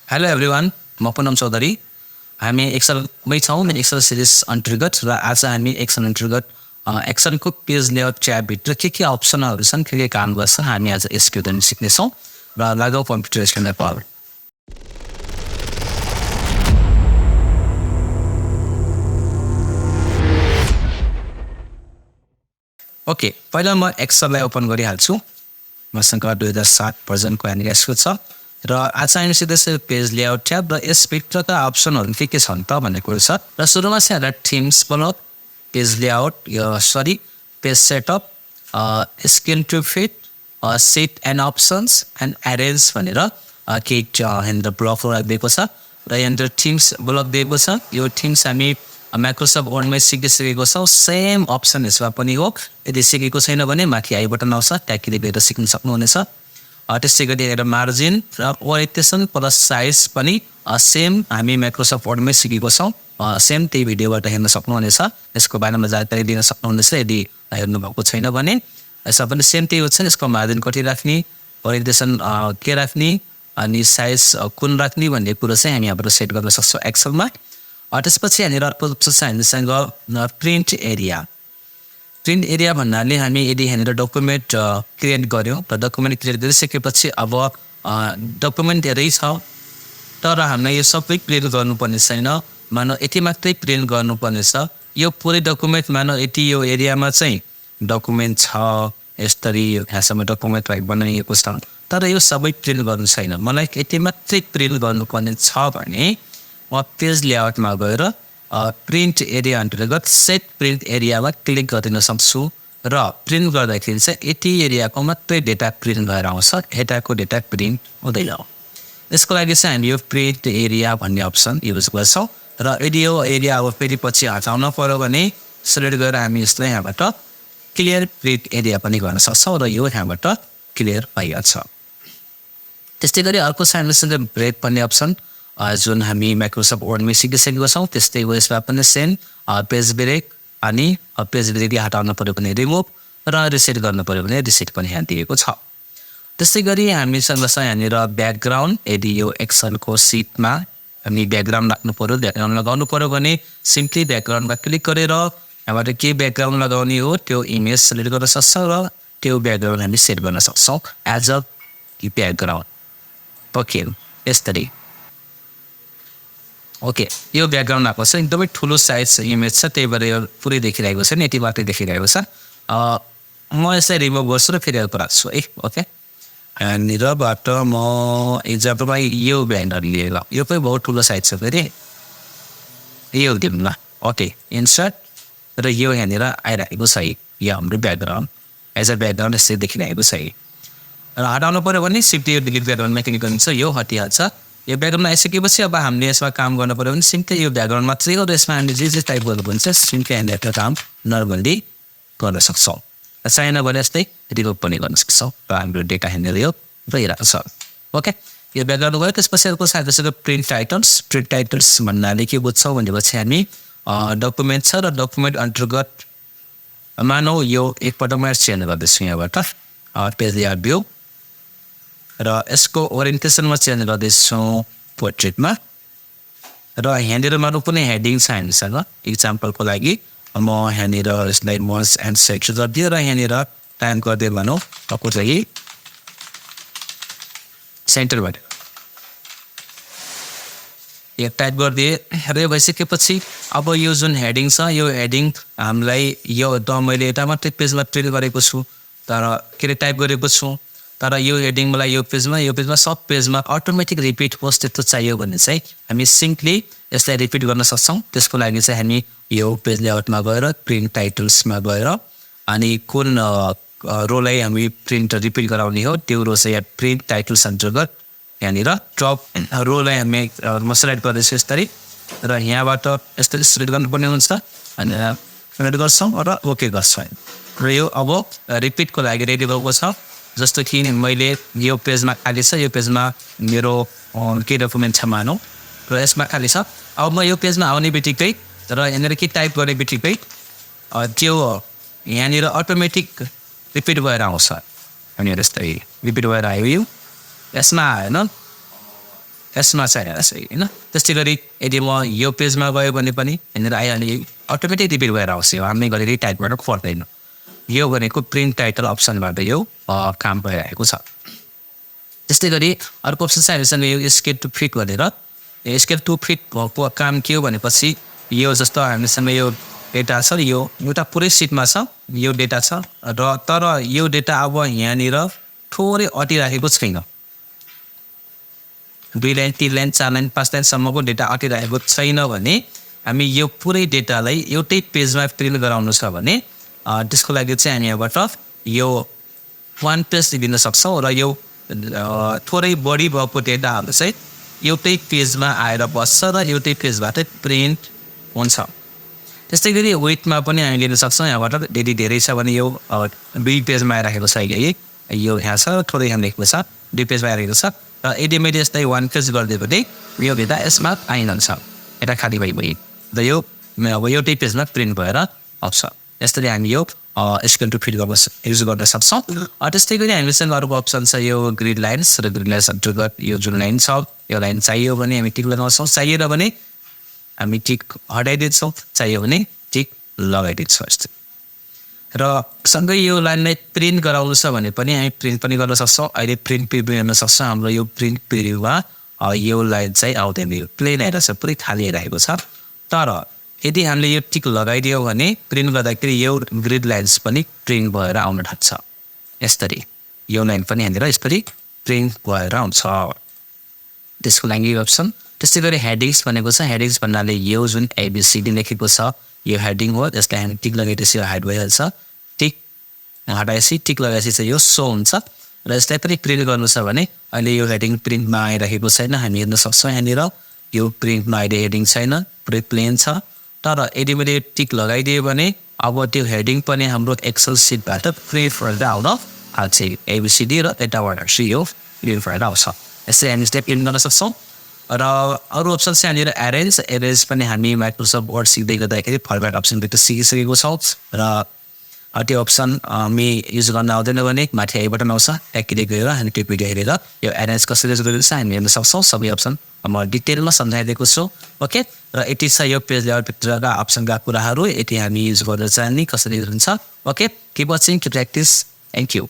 hello everyone म पुनम चौधरी हामी एक्सलमै छौँ एक्सल सिरिज अन्तर्गत र आज हामी एक्सल अन्तर्गत एक्सलको पेज लेआउट ट्याबभित्र के अप्सनहरू छन् के काम गर्छ हामी आज यसको दिन सिक्नेछौँ र लागौ कम्प्युटर स्क्रिन नेपाल ओके पहिला म एक्सललाई ओपन गरिहाल्छु मसँग 2007 भर्जनको यहाँनिर यसको छ र आज हामी सिधै पेज लेआउट ट्याब र यसभित्रका अप्सनहरू के छन् त भन्ने कुरो छ र सुरुमा चाहिँ हामीलाई थिम्स बनाउँ page layout page setup screen to fit set and options and arrange भनेर केही यहाँनिर ब्लकहरू राखिदिएको छ र यहाँनिर थिम्स ब्लक दिएको छ यो थिम्स हामी माइक्रोसफ्ट वर्डमै सिकिसकेको छौँ सेम अप्सन यसमा पनि हो यदि सिकेको छैन भने माथि आई बटन आउँछ त्यहाँ क्लिक गरेर सिक्न सक्नुहुनेछ त्यसै गरी हेरेर मार्जिन र ओरिएन्टेसन प्लस साइज पनि सेम हामी माइक्रोसफ्ट वर्डमै सिकेको छौँ सेम त्यही भिडियोबाट हेर्न सक्नुहुनेछ यसको बारेमा जानकारी दिन सक्नुहुनेछ यदि हेर्नुभएको छैन भने यसमा पनि सेम त्यही हुन्छ यसको मार्जिन कति राख्ने ओरिएन्टेसन के राख्ने अनि साइज कुन राख्ने भन्ने कुरो चाहिँ हामी यहाँबाट सेट गर्न सक्छौँ एक्सलमा त्यसपछि यहाँनिर अर्को अप्सन छ हामीसँग प्रिन्ट एरिया भन्नाले हामी यदि यहाँनिर डकुमेन्ट क्रिएट गऱ्यौँ र डकुमेन्ट क्रिएट गरिसकेपछि अब डकुमेन्ट धेरै छ तर हामीलाई यो सबै प्रिन्ट गर्नुपर्ने छैन मानव यति मात्रै प्रिन्ट गर्नुपर्ने छ यो पुरै डकुमेन्ट मानव यति यो एरियामा चाहिँ डकुमेन्ट छ यसरी यहाँसम्म डकुमेन्ट बनाइएको छ तर यो सबै प्रिन्ट गर्नु छैन मलाई यति मात्रै प्रिन्ट गर्नुपर्ने छ भने म पेज लेआउटमा गएर प्रिन्ट एरिया अन्तर्गत सेट प्रिन्ट एरियामा क्लिक गरिदिन सक्छु र प्रिन्ट गर्दाखेरि चाहिँ यति एरियाको मात्रै डेटा प्रिन्ट भएर आउँछ यताको डेटा प्रिन्ट हुँदैन यसको लागि चाहिँ हामी यो प्रिन्ट एरिया भन्ने अप्सन युज गर्छौँ र यदि यो एरिया अब फेरि पछि हटाउन पऱ्यो भने सिलेक्ट गरेर हामी यसलाई यहाँबाट क्लियर प्रिन्ट एरिया पनि गर्न सक्छौँ र यो यहाँबाट क्लियर भइहाल्छ त्यस्तै गरी अर्को चाहिँ ब्रेक भन्ने अप्सन जुन हामी माइक्रोसफ्ट वर्डमै सिकिसकेको छौँ त्यस्तै यसमा पनि सेम पेज ब्रेक अनि पेज ब्रेक हटाउनु पऱ्यो भने रिमुभ र रिसेट गर्नु पऱ्यो भने रिसेट पनि यहाँ दिएको छ त्यस्तै गरी हामीसँग छ यहाँनिर ब्याकग्राउन्ड यदि यो एक्सलको सिटमा हामी ब्याकग्राउन्ड राख्नु पऱ्यो ब्याकग्राउन्ड लगाउनु पऱ्यो भने सिम्पली ब्याकग्राउन्डमा क्लिक गरेर यहाँबाट के ब्याकग्राउन्ड लगाउने हो त्यो इमेज सेलेक्ट गर्न सक्छौँ र त्यो ब्याकग्राउन्ड हामी सेट गर्न सक्छौँ एज अ ब्याकग्राउन्ड ओके यसरी ओके यो ब्याकग्राउन्ड आएको छ एकदमै ठुलो साइज इमेज छ त्यही भएर यो पुरै देखिरहेको छ नि यति मात्रै देखिरहेको छ म यसलाई रिमुभ गर्छु र फेरि अर्को राख्छु है ओके यहाँनिरबाट म एक्जाम्पलमा यो ब्यानर लिएर यो पनि बहुत ठुलो साइज छ फेरि यो दिउँ ल ओके इन्सर्ट र यो यहाँनिर आइरहेको छ यो हाम्रो ब्याकग्राउन्ड एज अ ब्याकग्राउन्ड यसरी देखिरहेको छ र हटाउनु पऱ्यो भने सिम्पली यो डिलिट ब्याकग्राउन्डमा क्लिक गर्नुहुन्छ यो हटिहाल्छ यो ब्याकग्राउन्डमा आइसकेपछि अब हामीले यसमा काम गर्नु पऱ्यो भने सिम्पली यो ब्याकग्राउन्ड मात्रै हो र यसमा हामीले जे टाइप गर्नुपर्छ सिम्पली हामीले त्यो काम नर्मल्ली गर्न सक्छौँ र चाहिएन भने यस्तै रिमुभ पनि गर्न सक्छौँ र हाम्रो डेटा यहाँनिर यो रहिरहेको छ ओके यो ब्याकग्राउन्ड गयो त्यसपछि अर्को साथै प्रिन्ट टाइटल्स भन्नाले के बुझ्छौँ भनेपछि हामी डकुमेन्ट छ र डकुमेन्ट अन्तर्गत मानौ यो एकपल्ट म चेन्ज गर्दैछु यहाँबाट पेज लेआउट भ्यू र यसको ओरिएन्टेसनमा चेन्ज गर्दैछौँ पोर्ट्रेटमा र यहाँनिर मानौ कुनै हेडिङ छ हामीसँग इक्जाम्पलको लागि म यहाँनिर यसलाई मर्ज एन्ड सेक्ट गरिदिएँ र यहाँनिर टाइम गरिदिएँ भनौँ चाहिँ सेन्टरबाट यो टाइप गरिदिएँ र यो भइसकेपछि अब यो जुन हेडिङ छ यो हेडिङ हामीलाई यो त मैले यता मात्रै पेजमा प्रिन्ट गरेको छु तर के अरे टाइप गरेको छु तर यो हेडिङ मलाई यो पेजमा सब पेजमा अटोमेटिक रिपिट होस् त्यस्तो चाहियो भने चाहिँ हामी सिम्पली यसलाई रिपिट गर्न सक्छौँ त्यसको लागि चाहिँ हामी यो पेज लेआउटमा गएर प्रिन्ट टाइटल्समा गएर अनि कुन रोलाई हामी प्रिन्ट रिपिट गराउने हो त्यो रो चाहिँ यहाँ प्रिन्ट टाइटल्स अन्तर्गत यहाँनिर टप रोलाई हामी म सेलेक्ट गर्दैछु यसरी र यहाँबाट यस्तरी सिलेक्ट गर्नुपर्ने हुन्छ अनि सेलेक्ट गर्छौँ र ओके गर्छौँ र यो अब रिपिटको लागि रेडी भएको छ जस्तो कि मैले यो पेजमा खाली छ यो पेजमा मेरो के डकुमेन्ट छ मानौँ र यसमा खाली छ अब म यो पेजमा आउने बित्तिकै र यहाँनिर के टाइप गर्ने बित्तिकै त्यो यहाँनिर अटोमेटिक रिपिट भएर आउँछ यहाँनिर यस्तै रिपिट भएर आयो यो यसमा आएन यसमा चाहिँ हेरेर चाहिँ होइन त्यस्तै गरी यदि म यो पेजमा गयो भने पनि यहाँनिर आइहाल्यो अटोमेटिक रिपिट भएर आउँछ यो हामी गरेर टाइपबाट पर्दैन यो भनेको प्रिन्ट टाइटल अप्सनबाट यो काम भइरहेको छ त्यस्तै गरी अर्को अप्सन चाहिँ हामीसँग यो स्केल टु फिट भनेर स्केल टु फिट भएको काम के हो भनेपछि यो जस्तो हामीसँग यो डेटा छ यो एउटा पुरै सिटमा छ यो डेटा छ र तर यो डेटा अब यहाँनिर थोरै अटिराखेको छैन 2 लाइन 3 लाइन 4 लाइन 5 लाइनसम्मको डेटा अटिरहेको छैन भने हामी यो पुरै डेटालाई एउटै पेजमा प्रिन्ट गराउनु छ भने त्यसको लागि चाहिँ हामी यहाँबाट यो 1 पेज दिन सक्छौँ र यो थोरै बढी भएको डेटाहरू चाहिँ एउटै पेजमा आएर बस्छ र एउटै पेजबाट प्रिन्ट हुन्छ त्यस्तै गरी वेटमा पनि हामी लिन सक्छौँ यहाँबाट यदि धेरै छ भने यो 2 पेजमा आइराखेको छ अहिले यो यहाँ छ थोरै यहाँ लेखेको छ 2 पेजमा आइरहेको छ र यदि मैले यसलाई 1 पेज गरिदियो भने यो डेटा यसमा आइरहन्छ यता खाली भइ र यो अब एउटै पेजमा प्रिन्ट भएर आउँछ यसरी हामी यो स्केल टु फिट युज गर्न सक्छौँ त्यस्तै गरी हामीसँग अर्को अप्सन छ यो ग्रिड लाइन्स र ग्रिड लाइन्स अन्तर्गत यो जुन लाइन छ यो लाइन चाहियो भने हामी टिक लगाउँछौँ चाहिएन भने हामी टिक हटाइदिन्छौँ चाहियो भने टिक लगाइदिन्छौँ यस्तो र सँगै यो लाइनलाई प्रिन्ट गराउनु छ भने पनि हामी प्रिन्ट पनि गर्न सक्छौँ अहिले प्रिन्ट प्रिभ्यू हेर्न सक्छौँ हाम्रो यो प्रिन्ट प्रिभ्यूमा यो लाइन चाहिँ आउँदैन यो प्लेन आएर छ पुरै खाली आइरहेको छ तर यदि हामीले यो टिक लगाइदियो भने प्रिन्ट गर्दाखेरि यो ग्रिड लाइन्स पनि प्रिन्ट भएर आउन थाल्छ यसरी यो लाइन पनि यहाँनिर यसरी प्रिन्ट भएर आउँछ त्यसको लागि यो अप्सन त्यस्तै गरी हेडिङ्स भनेको छ हेडिङ्स भन्नाले यो जुन एबिसिडी लेखेको छ यो हेडिङ हो यसलाई हामी टिक लगाएपछि यो हाइड भइहाल्छ टिक हटाएपछि टिक लगाएपछि चाहिँ यो सो हुन्छ र यसलाई पनि प्रिन्ट गर्नु छ भने अहिले यो हेडिङ प्रिन्टमा आइरहेको छैन हामी हेर्न सक्छौँ यहाँनिर यो प्रिन्टमा अहिले हेडिङ छैन पुरै प्लेन छ तर यदि मैले टिक लगाइदिएँ भने अब त्यो हेडिङ पनि हाम्रो एक्सेल सिटबाट प्रिन्ट भएर आउन थाल्छ एबिसिडी र यताबाट यो प्रिन्ट भएर आउँछ यसरी हामी स्टेप प्रिन्ट गर्न सक्छौँ र अरू अप्सन चाहिँ यहाँनिर एरेन्ज पनि हामी माइक्रोसफ्ट वर्ड सिक्दै गर्दाखेरि फर्मेट अप्सनबाट सिकिसकेको छौँ र त्यो अप्सन हामी युज गर्न आउँदैन भने माथि आई बटन आउँछ ट्याक्किँदै गएर हामी त्यो भिडियो हेरेर यो एरेन्ज कसरी युज गरिन्छ हामी हेर्न सक्छौँ सबै अप्सन म डिटेलमा सम्झाइदिएको छु ओके र यति छ यो पेज लेआउटभित्रका अप्सनका कुराहरू यति हामी युज गर्न चाहने कसरी युज हुन्छ okay keep watching keep practice thank you